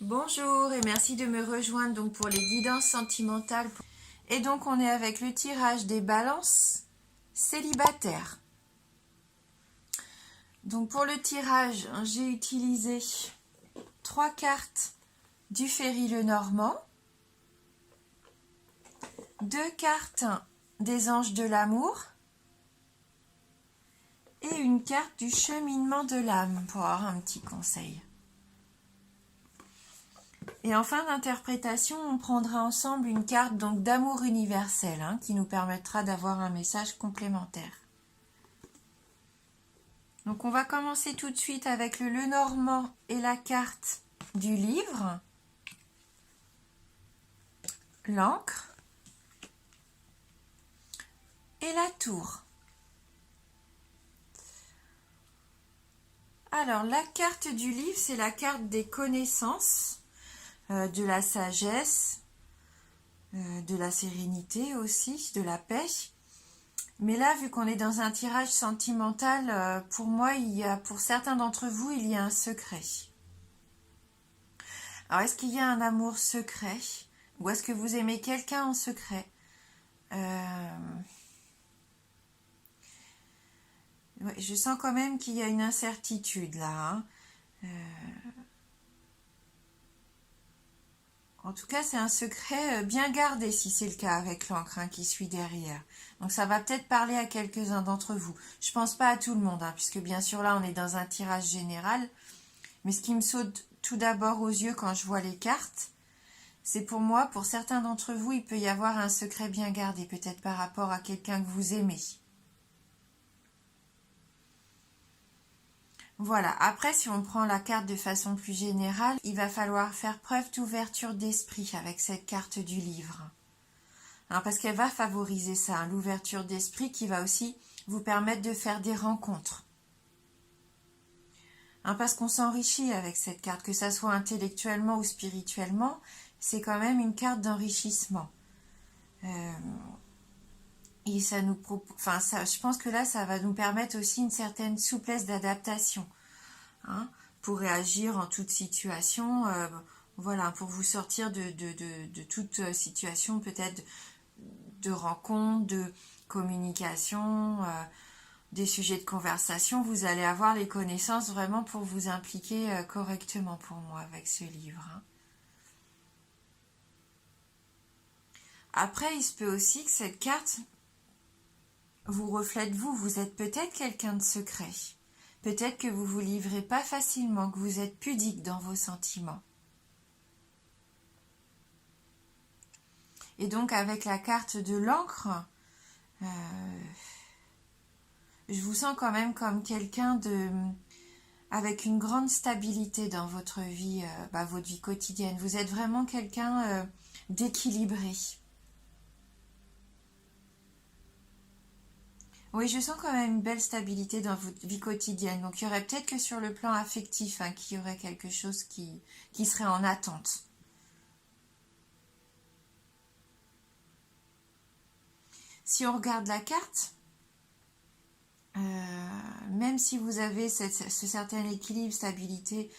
Bonjour et merci de me rejoindre donc pour les guidances sentimentales. Et donc on est avec le tirage des balances célibataires. Donc pour le tirage, j'ai utilisé 3 cartes du Ferry Lenormand, 2 cartes des Anges de l'amour et une carte du cheminement de l'âme pour avoir un petit conseil. Et en fin d'interprétation, on prendra ensemble une carte donc d'amour universel qui nous permettra d'avoir un message complémentaire. Donc on va commencer tout de suite avec le Lenormand et la carte du livre, l'encre et la tour. Alors la carte du livre, c'est la carte des connaissances, de la sagesse, de la sérénité aussi, de la paix. Mais là, vu qu'on est dans un tirage sentimental, pour moi, pour certains d'entre vous, il y a un secret. Alors, est-ce qu'il y a un amour secret? Ou est-ce que vous aimez quelqu'un en secret? Ouais, je sens quand même qu'il y a une incertitude là. En tout cas, c'est un secret bien gardé si c'est le cas avec l'encre qui suit derrière. Donc ça va peut-être parler à quelques-uns d'entre vous. Je pense pas à tout le monde, puisque bien sûr là on est dans un tirage général. Mais ce qui me saute tout d'abord aux yeux quand je vois les cartes, c'est pour moi, pour certains d'entre vous, il peut y avoir un secret bien gardé, peut-être par rapport à quelqu'un que vous aimez. Voilà, après si on prend la carte de façon plus générale, il va falloir faire preuve d'ouverture d'esprit avec cette carte du livre. Parce qu'elle va favoriser ça, l'ouverture d'esprit qui va aussi vous permettre de faire des rencontres. Parce qu'on s'enrichit avec cette carte, que ça soit intellectuellement ou spirituellement, c'est quand même une carte d'enrichissement. Et ça nous je pense que là, ça va nous permettre aussi une certaine souplesse d'adaptation, pour réagir en toute situation, voilà, pour vous sortir de toute situation peut-être de rencontre, de communication, des sujets de conversation. Vous allez avoir les connaissances vraiment pour vous impliquer correctement pour moi avec ce livre. Après, il se peut aussi que cette carte vous reflète vous. Vous êtes peut-être quelqu'un de secret. Peut-être que vous vous livrez pas facilement, que vous êtes pudique dans vos sentiments. Et donc avec la carte de l'encre, je vous sens quand même comme quelqu'un avec une grande stabilité dans votre vie, votre vie quotidienne. Vous êtes vraiment quelqu'un d'équilibré. Oui, je sens quand même une belle stabilité dans votre vie quotidienne. Donc, il y aurait peut-être que sur le plan affectif, qu'il y aurait quelque chose qui serait en attente. Si on regarde la carte, même si vous avez ce certain équilibre, stabilité,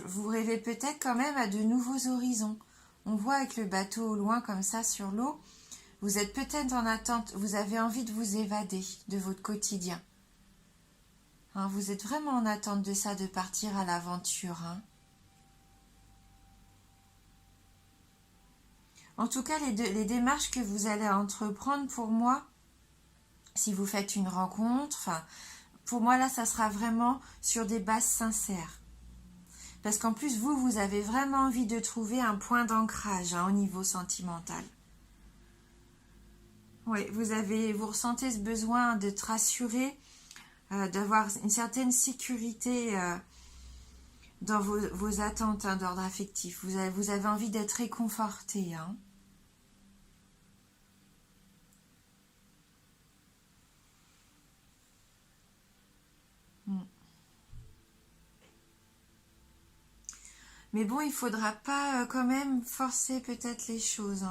vous rêvez peut-être quand même à de nouveaux horizons. On voit avec le bateau au loin comme ça sur l'eau, vous êtes peut-être en attente, vous avez envie de vous évader de votre quotidien. Vous êtes vraiment en attente de ça, de partir à l'aventure. En tout cas, les démarches que vous allez entreprendre, pour moi, si vous faites une rencontre, pour moi là, ça sera vraiment sur des bases sincères. Parce qu'en plus, vous avez vraiment envie de trouver un point d'ancrage au niveau sentimental. Oui, vous ressentez ce besoin de te rassurer, d'avoir une certaine sécurité dans vos attentes d'ordre affectif. Vous avez envie d'être réconforté. Mais bon, il faudra pas quand même forcer peut-être les choses.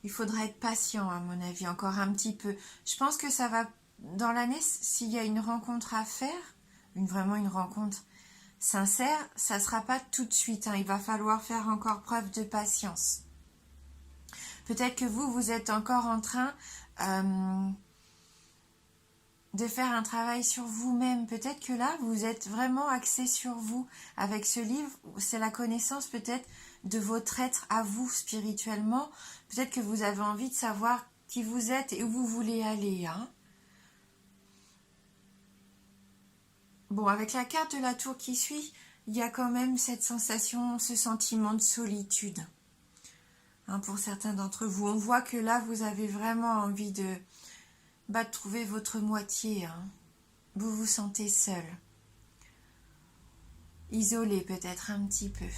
Il faudra être patient, à mon avis, encore un petit peu. Je pense que ça va, dans l'année, s'il y a une rencontre à faire, vraiment une rencontre, sincère, ça ne sera pas tout de suite, hein. Il va falloir faire encore preuve de patience. Peut-être que vous êtes encore en train de faire un travail sur vous-même. Peut-être que là, vous êtes vraiment axé sur vous. Avec ce livre, c'est la connaissance peut-être de votre être à vous spirituellement. Peut-être que vous avez envie de savoir qui vous êtes et où vous voulez aller, hein. Bon, avec la carte de la tour qui suit, il y a quand même cette sensation, ce sentiment de solitude. Hein, pour certains d'entre vous, on voit que là, vous avez vraiment envie de trouver votre moitié. Hein. Vous vous sentez seul. Isolé peut-être un petit peu.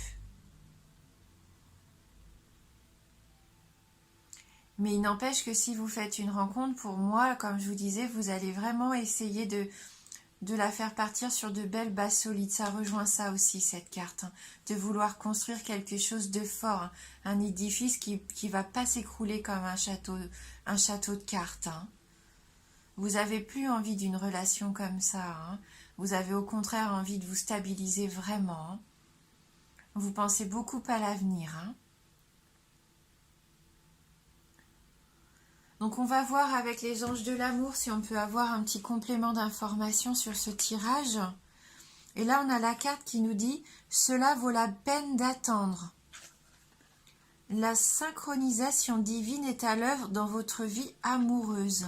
Mais il n'empêche que si vous faites une rencontre, pour moi, comme je vous disais, vous allez vraiment essayer de la faire partir sur de belles bases solides. Ça rejoint ça aussi, cette carte. Hein. De vouloir construire quelque chose de fort. Hein. Un édifice qui va pas s'écrouler comme un château de cartes. Hein. Vous n'avez plus envie d'une relation comme ça. Hein. Vous avez au contraire envie de vous stabiliser vraiment. Hein. Vous pensez beaucoup à l'avenir. Hein. Donc on va voir avec les anges de l'amour si on peut avoir un petit complément d'information sur ce tirage. Et là on a la carte qui nous dit « Cela vaut la peine d'attendre ». La synchronisation divine est à l'œuvre dans votre vie amoureuse.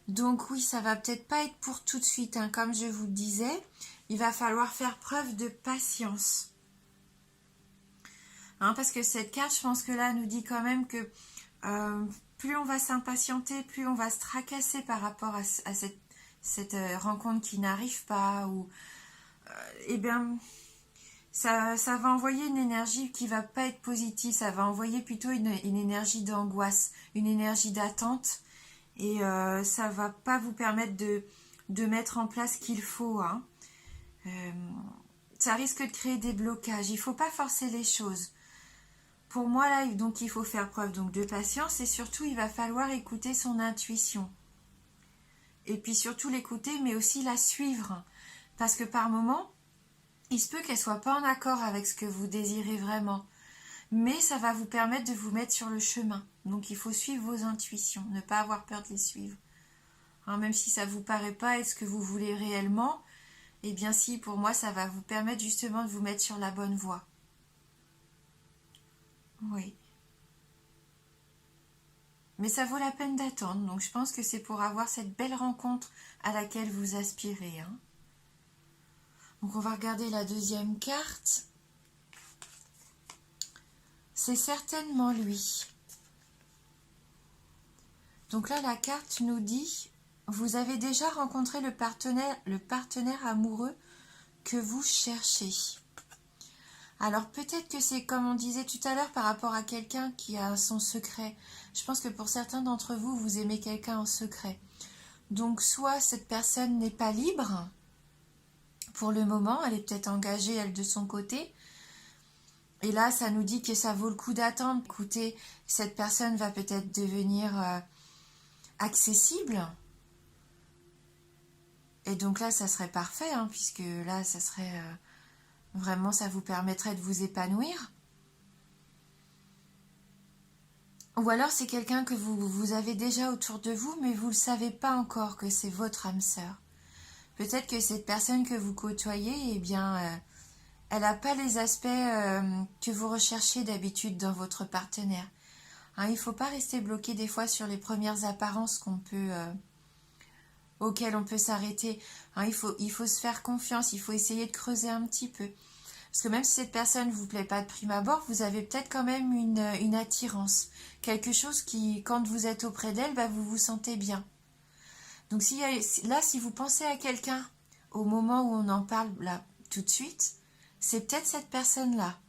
Donc oui, ça va peut-être pas être pour tout de suite, hein. Comme je vous le disais, il va falloir faire preuve de patience. Hein, parce que cette carte, je pense que là, nous dit quand même que plus on va s'impatienter, plus on va se tracasser par rapport à cette rencontre qui n'arrive pas, ou eh bien, ça va envoyer une énergie qui va pas être positive, ça va envoyer plutôt une énergie d'angoisse, une énergie d'attente, et ça va pas vous permettre de mettre en place ce qu'il faut. Hein. Ça risque de créer des blocages, il faut pas forcer les choses. Pour moi, là, donc, il faut faire preuve donc, de patience et surtout, il va falloir écouter son intuition. Et puis surtout l'écouter, mais aussi la suivre. Parce que par moments, il se peut qu'elle ne soit pas en accord avec ce que vous désirez vraiment. Mais ça va vous permettre de vous mettre sur le chemin. Donc il faut suivre vos intuitions, ne pas avoir peur de les suivre. Hein, même si ça ne vous paraît pas être ce que vous voulez réellement, eh bien si, pour moi, ça va vous permettre justement de vous mettre sur la bonne voie. Oui. Mais ça vaut la peine d'attendre, donc je pense que c'est pour avoir cette belle rencontre à laquelle vous aspirez. Hein. Donc on va regarder la deuxième carte. C'est certainement lui. Donc là, la carte nous dit, vous avez déjà rencontré le partenaire amoureux que vous cherchez. Alors peut-être que c'est comme on disait tout à l'heure par rapport à quelqu'un qui a son secret. Je pense que pour certains d'entre vous, vous aimez quelqu'un en secret. Donc soit cette personne n'est pas libre pour le moment, elle est peut-être engagée elle de son côté. Et là, ça nous dit que ça vaut le coup d'attendre. Écoutez, cette personne va peut-être devenir accessible. Et donc là, ça serait parfait, hein, puisque là, ça serait... Vraiment, ça vous permettrait de vous épanouir. Ou alors, c'est quelqu'un que vous avez déjà autour de vous, mais vous ne le savez pas encore que c'est votre âme sœur. Peut-être que cette personne que vous côtoyez, eh bien, elle n'a pas les aspects que vous recherchez d'habitude dans votre partenaire. Hein, il ne faut pas rester bloqué des fois sur les premières apparences auxquelles on peut s'arrêter. Hein, il faut se faire confiance, il faut essayer de creuser un petit peu. Parce que même si cette personne ne vous plaît pas de prime abord, vous avez peut-être quand même une attirance. Quelque chose qui, quand vous êtes auprès d'elle, vous vous sentez bien. Donc si vous pensez à quelqu'un au moment où on en parle là tout de suite, c'est peut-être cette personne-là.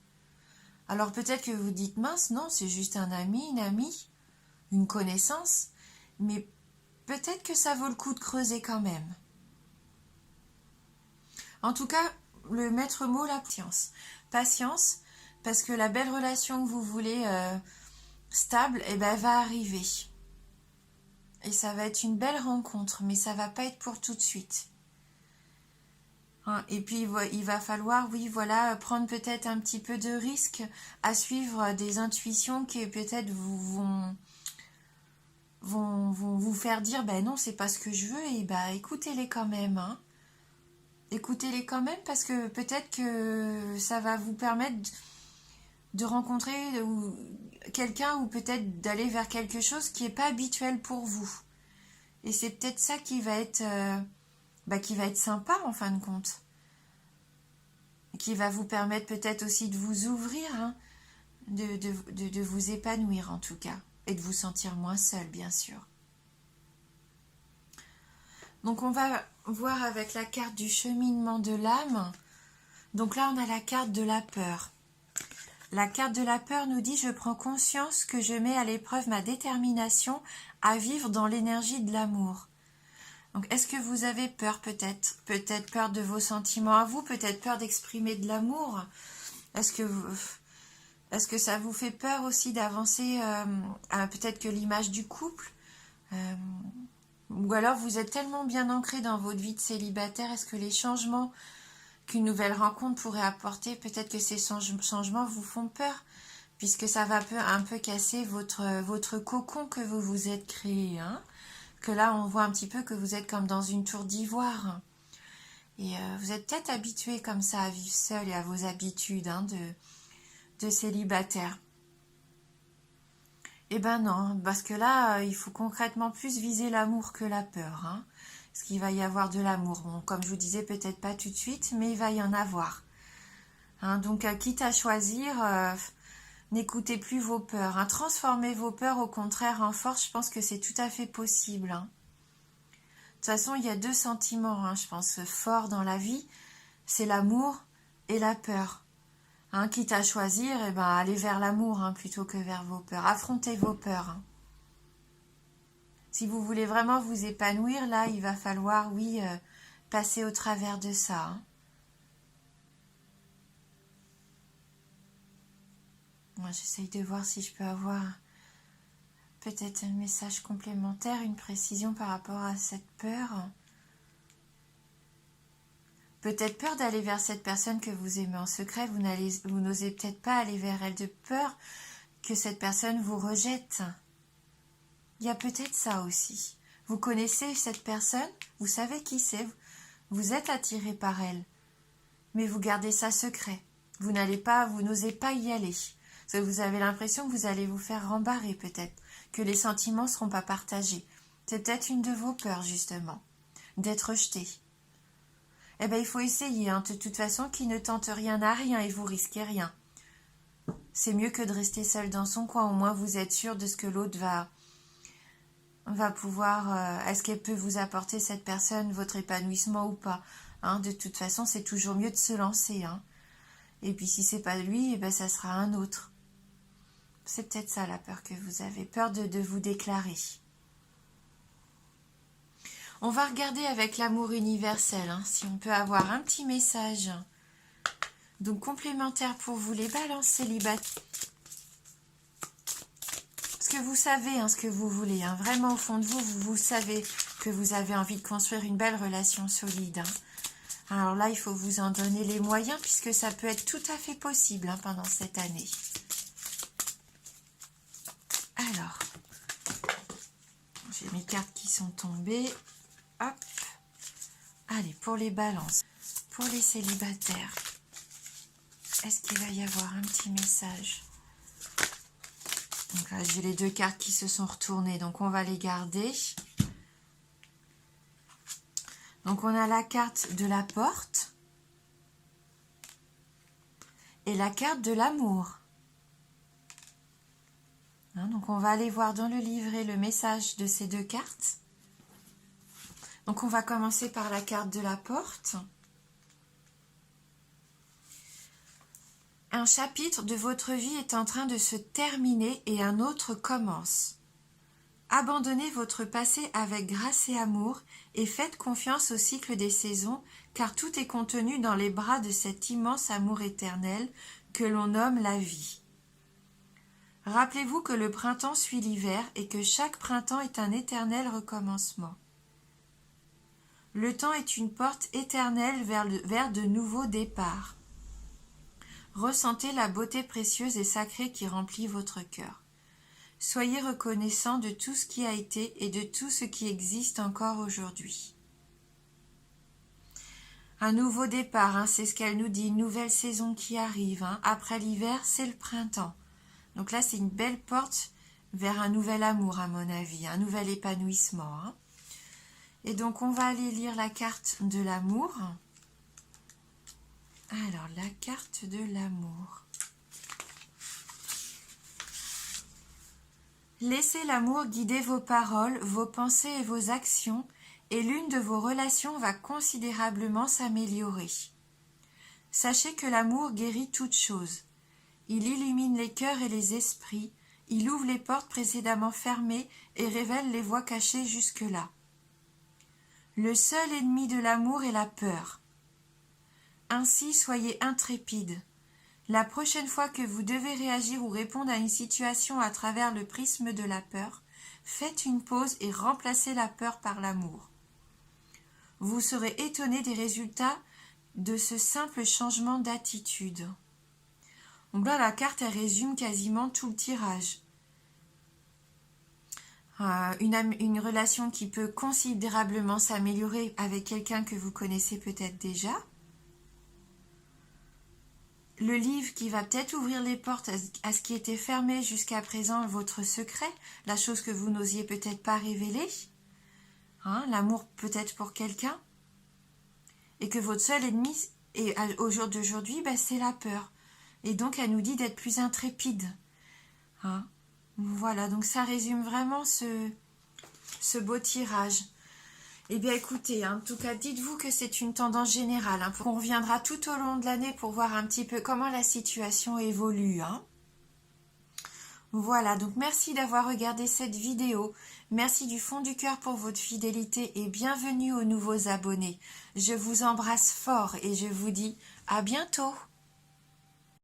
Alors peut-être que vous dites, mince, non, c'est juste un ami, une amie, une connaissance, mais peut-être que ça vaut le coup de creuser quand même. En tout cas, le maître mot, la patience. Patience, parce que la belle relation que vous voulez stable, va arriver. Et ça va être une belle rencontre, mais ça va pas être pour tout de suite. hein. Et puis il va falloir, oui, voilà, prendre peut-être un petit peu de risque à suivre des intuitions qui peut-être vont vous faire dire, ben non, c'est pas ce que je veux, et ben écoutez-les quand même, hein. Écoutez-les quand même parce que peut-être que ça va vous permettre de rencontrer quelqu'un ou peut-être d'aller vers quelque chose qui n'est pas habituel pour vous. Et c'est peut-être ça qui va être sympa en fin de compte. Qui va vous permettre peut-être aussi de vous ouvrir, hein, de vous épanouir en tout cas. Et de vous sentir moins seul, bien sûr. Donc on va voir avec la carte du cheminement de l'âme. Donc là on a la carte de la peur. La carte de la peur nous dit « Je prends conscience que je mets à l'épreuve ma détermination à vivre dans l'énergie de l'amour. » Donc est-ce que vous avez peur peut-être? Peut-être peur de vos sentiments à vous, peut-être peur d'exprimer de l'amour. Est-ce que ça vous fait peur aussi d'avancer peut-être que l'image du couple ou alors vous êtes tellement bien ancré dans votre vie de célibataire, est-ce que les changements qu'une nouvelle rencontre pourrait apporter, peut-être que ces changements vous font peur, puisque ça va un peu casser votre cocon que vous vous êtes créé, hein, que là on voit un petit peu que vous êtes comme dans une tour d'ivoire, et vous êtes peut-être habitué comme ça à vivre seul et à vos habitudes, hein, de célibataire. Eh ben non, parce que là, il faut concrètement plus viser l'amour que la peur, hein. Parce qu'il va y avoir de l'amour. Bon, comme je vous disais, peut-être pas tout de suite, mais il va y en avoir. Hein, donc, quitte à choisir, n'écoutez plus vos peurs, hein. Transformez vos peurs au contraire en force, je pense que c'est tout à fait possible, hein. De toute façon, il y a deux sentiments, hein, je pense, forts dans la vie, c'est l'amour et la peur. Hein, quitte à choisir, eh ben, allez vers l'amour, hein, plutôt que vers vos peurs. Affrontez vos peurs, hein. Si vous voulez vraiment vous épanouir, là, il va falloir, oui, passer au travers de ça, hein. Moi, j'essaye de voir si je peux avoir peut-être un message complémentaire, une précision par rapport à cette peur. Peut-être peur d'aller vers cette personne que vous aimez en secret, vous n'osez peut-être pas aller vers elle de peur que cette personne vous rejette. Il y a peut-être ça aussi. Vous connaissez cette personne, vous savez qui c'est, vous êtes attiré par elle, mais vous gardez ça secret. Vous n'osez pas y aller. Parce que vous avez l'impression que vous allez vous faire rembarrer peut-être, que les sentiments ne seront pas partagés. C'est peut-être une de vos peurs justement, d'être rejeté. Eh bien, il faut essayer, hein. De toute façon, qui ne tente rien n'a rien et vous risquez rien. C'est mieux que de rester seul dans son coin, au moins vous êtes sûr de ce que l'autre va pouvoir, est-ce qu'elle peut vous apporter, cette personne, votre épanouissement ou pas, hein. De toute façon, c'est toujours mieux de se lancer, hein. Et puis si c'est pas lui, eh ben, ça sera un autre. C'est peut-être ça la peur que vous avez, peur de vous déclarer. On va regarder avec l'amour universel, hein, si on peut avoir un petit message. Donc complémentaire pour vous, les balances célibataires. Parce que vous savez, hein, ce que vous voulez, hein, vraiment au fond de vous, vous savez que vous avez envie de construire une belle relation solide, hein. Alors là, il faut vous en donner les moyens, puisque ça peut être tout à fait possible, hein, pendant cette année. Alors, j'ai mes cartes qui sont tombées. Hop. Allez, pour les balances, pour les célibataires, est-ce qu'il va y avoir un petit message? Donc là, j'ai les deux cartes qui se sont retournées, donc on va les garder. Donc on a la carte de la porte et la carte de l'amour. Hein, donc on va aller voir dans le livret le message de ces deux cartes. Donc on va commencer par la carte de la porte. Un chapitre de votre vie est en train de se terminer et un autre commence. Abandonnez votre passé avec grâce et amour et faites confiance au cycle des saisons, car tout est contenu dans les bras de cet immense amour éternel que l'on nomme la vie. Rappelez-vous que le printemps suit l'hiver et que chaque printemps est un éternel recommencement. Le temps est une porte éternelle vers de nouveaux départs. Ressentez la beauté précieuse et sacrée qui remplit votre cœur. Soyez reconnaissant de tout ce qui a été et de tout ce qui existe encore aujourd'hui. Un nouveau départ, c'est ce qu'elle nous dit, une nouvelle saison qui arrive. Après l'hiver, c'est le printemps. Donc là, c'est une belle porte vers un nouvel amour, à mon avis, un nouvel épanouissement. Et donc, on va aller lire la carte de l'amour. Alors, la carte de l'amour. Laissez l'amour guider vos paroles, vos pensées et vos actions, et l'une de vos relations va considérablement s'améliorer. Sachez que l'amour guérit toutes choses. Il illumine les cœurs et les esprits, il ouvre les portes précédemment fermées et révèle les voies cachées jusque-là. Le seul ennemi de l'amour est la peur. Ainsi, soyez intrépide. La prochaine fois que vous devez réagir ou répondre à une situation à travers le prisme de la peur, faites une pause et remplacez la peur par l'amour. Vous serez étonné des résultats de ce simple changement d'attitude. Donc là, la carte, elle résume quasiment tout le tirage. Une relation qui peut considérablement s'améliorer avec quelqu'un que vous connaissez peut-être déjà. Le livre qui va peut-être ouvrir les portes à ce qui était fermé jusqu'à présent, votre secret, la chose que vous n'osiez peut-être pas révéler. L'amour peut-être pour quelqu'un. Et que votre seul ennemi, et au jour d'aujourd'hui, c'est la peur. Et donc, elle nous dit d'être plus intrépide. Voilà, donc ça résume vraiment ce beau tirage. Eh bien, écoutez, en tout cas, dites-vous que c'est une tendance générale. On reviendra tout au long de l'année pour voir un petit peu comment la situation évolue. Voilà, donc merci d'avoir regardé cette vidéo. Merci du fond du cœur pour votre fidélité et bienvenue aux nouveaux abonnés. Je vous embrasse fort et je vous dis à bientôt.